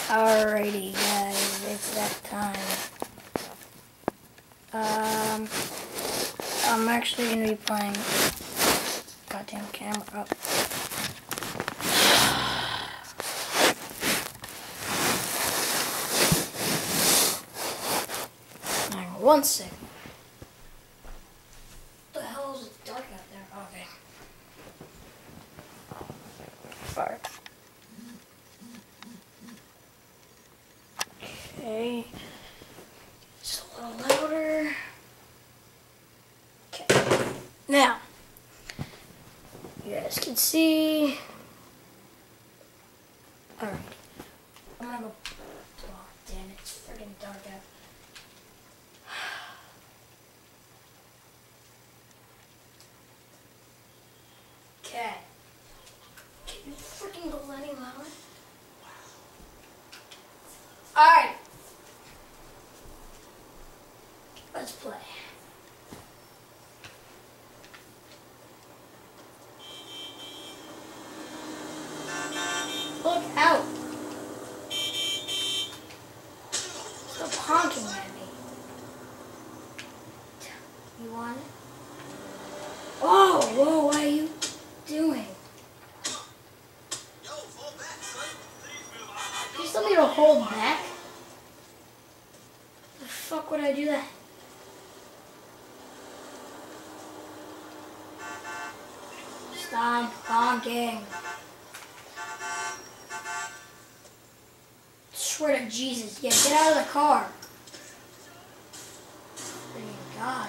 Alrighty, guys, it's that time. I'm actually gonna be playing. Goddamn camera up. Hang on 1 second. What the hell is it dark out there? Okay. Fire. Okay. Just a little louder. Okay. Now, you guys can see. Alright. I'm gonna go. Oh, damn it. It's freaking dark out. Okay. Can you freaking go any louder? Alright. Let's play. Look out! Stop honking at me. You want it? Oh, whoa, what are you doing? You still need to hold back? The fuck would I do that? Stop honking. Swear to Jesus. Yeah, get out of the car. Freaking God.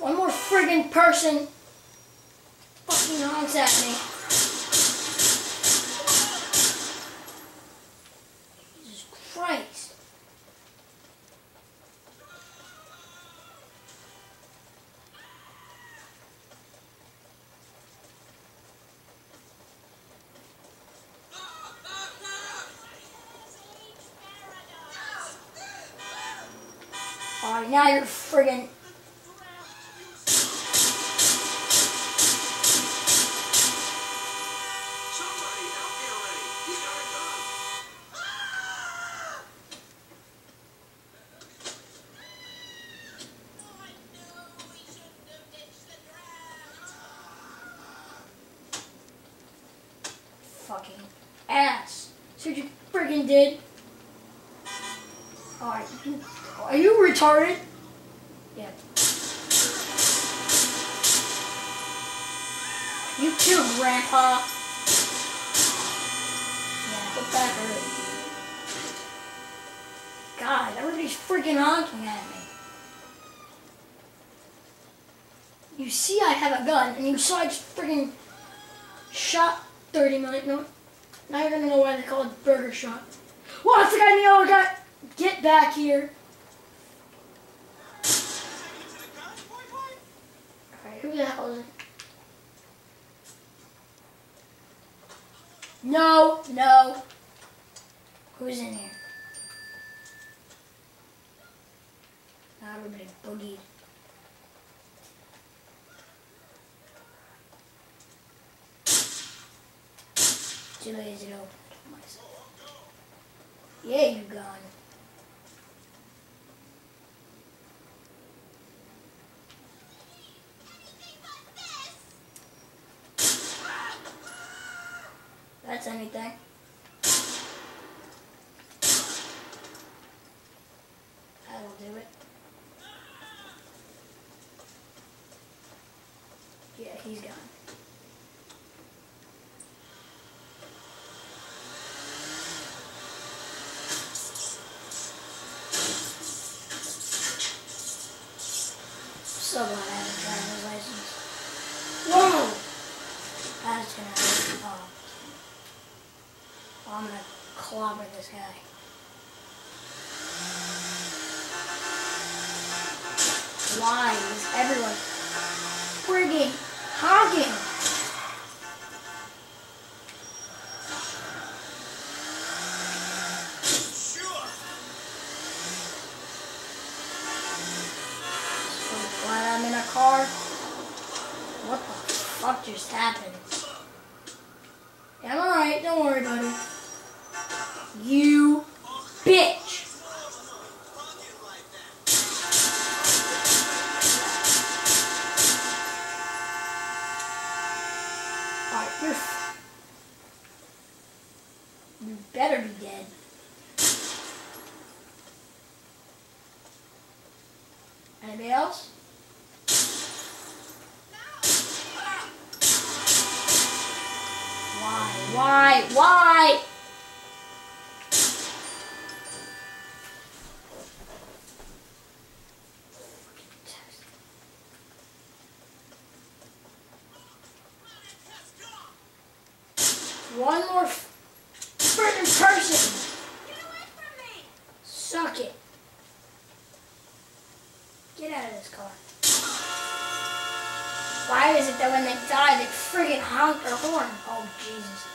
One more friggin' person fucking honks at me. Jesus Christ. Alright, now you're friggin'. Fucking ass. That's what you friggin' did. Alright. Are you retarded? Yeah. You too, Grandpa. Yeah, hope that hurt. God, everybody's freaking honking at me. You see I have a gun, and you saw I just freaking shot 30 million. No, now you're gonna know why they call it burger shot. What's the guy in the yellow guy? Get back here. Alright, who the hell is it? No, no. Who's in here? Now everybody boogie. Too lazy to open it myself. Yeah, you gone. That's anything. That'll do it. Yeah, he's gone. So glad I have a driver's license. Whoa! That's gonna hurt. Oh, I'm gonna clobber this guy. Why is everyone friggin' honking? Sure. So I'm in a car. What the fuck just happened? Yeah, I'm alright, don't worry about it. You bitch! Alright, you better be dead. Anybody else? Why? One more friggin' person! Get away from me! Suck it. Get out of this car. Why is it that when they die, they friggin' honk their horn? Oh, Jesus.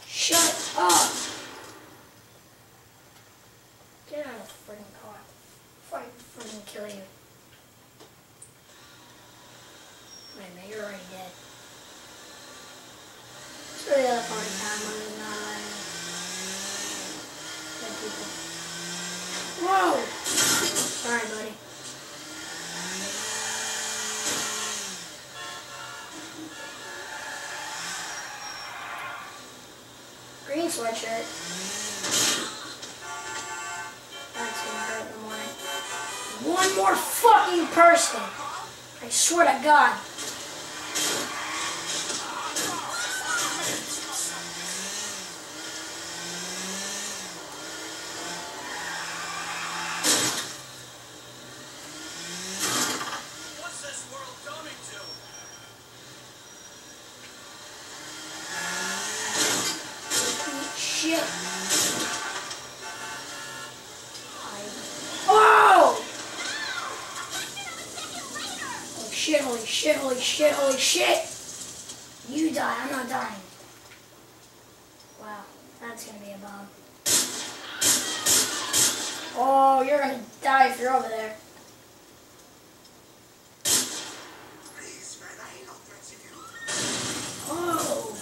Shut up! Get out of the friggin' car before I friggin' kill you. Wait a minute, you're already dead. Let's go to the other party time when there's not dead people. Whoa! Sorry, buddy. Green sweatshirt. That's gonna hurt in the morning. One more fucking person! I swear to God. What's this world coming to? Shit. Oh! Holy shit. You die, I'm not dying. Wow, that's gonna be a bomb. Oh, you're gonna die if you're over there. Please, man, I ain't no threat to you. Oh.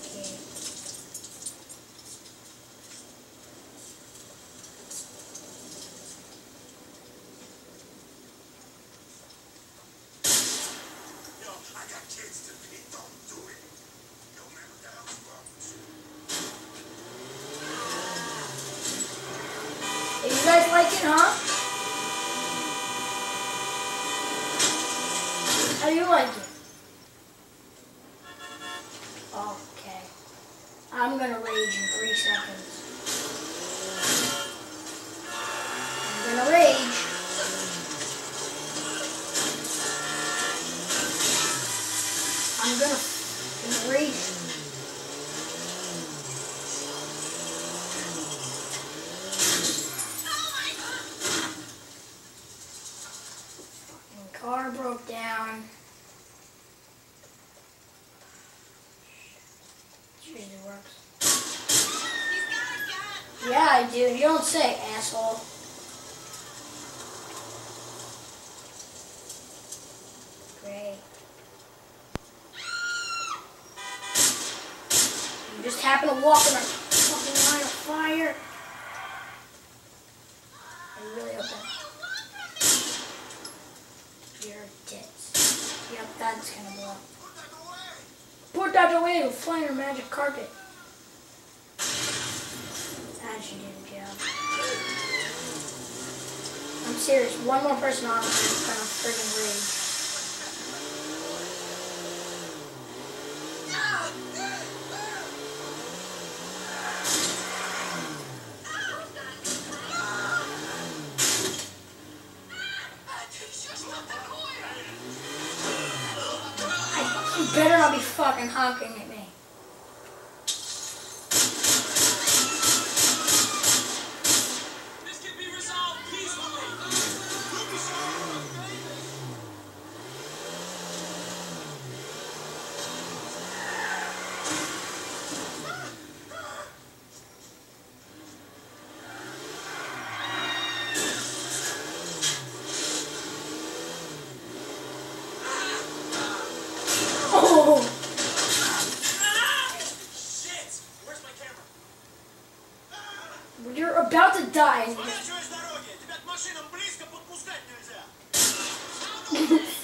Okay. Yo, I got kids to feed. Don't do it. Yo, man, what the hell's wrong with you? Hey, you guys like it, huh? How do you like it? Okay. I'm gonna rage in 3 seconds. I'm gonna rage. I'm gonna f***ing rage. Fucking car broke down. Usually works. He's got a gun. Yeah, I do. You don't say, asshole. Great. You just happen to walk in a fucking line of fire. I really hope that. Your tits. Yep, that's gonna blow up. Put that away. Put that away with flying her magic carpet. That should do the job. I'm serious. One more person on me is gonna friggin' rage. You better not be fucking honking at me. This can be resolved peacefully.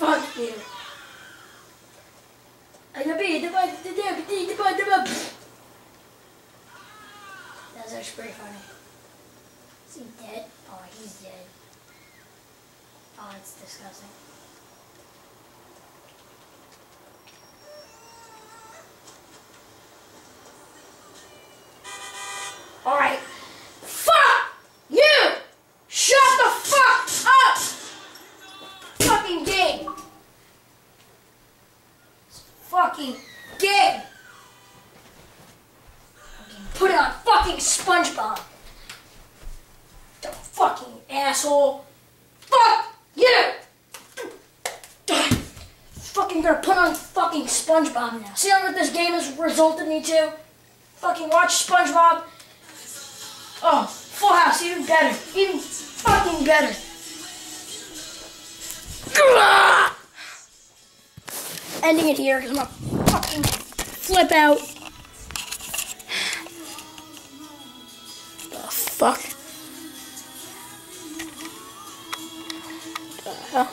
Fuck you. That's actually pretty funny. Is he dead? Oh, he's dead. Oh, it's disgusting. Alright. Fuck you! Shut the fuck up! Fucking game. It's fucking game. Put it on fucking SpongeBob. The fucking asshole. Fuck you! Fucking gonna put on fucking SpongeBob now. See what this game has resulted me to? Fucking watch SpongeBob. Oh, Full House, even better. Even fucking better. Ending it here because I'm gonna fucking flip out. The fuck? The hell?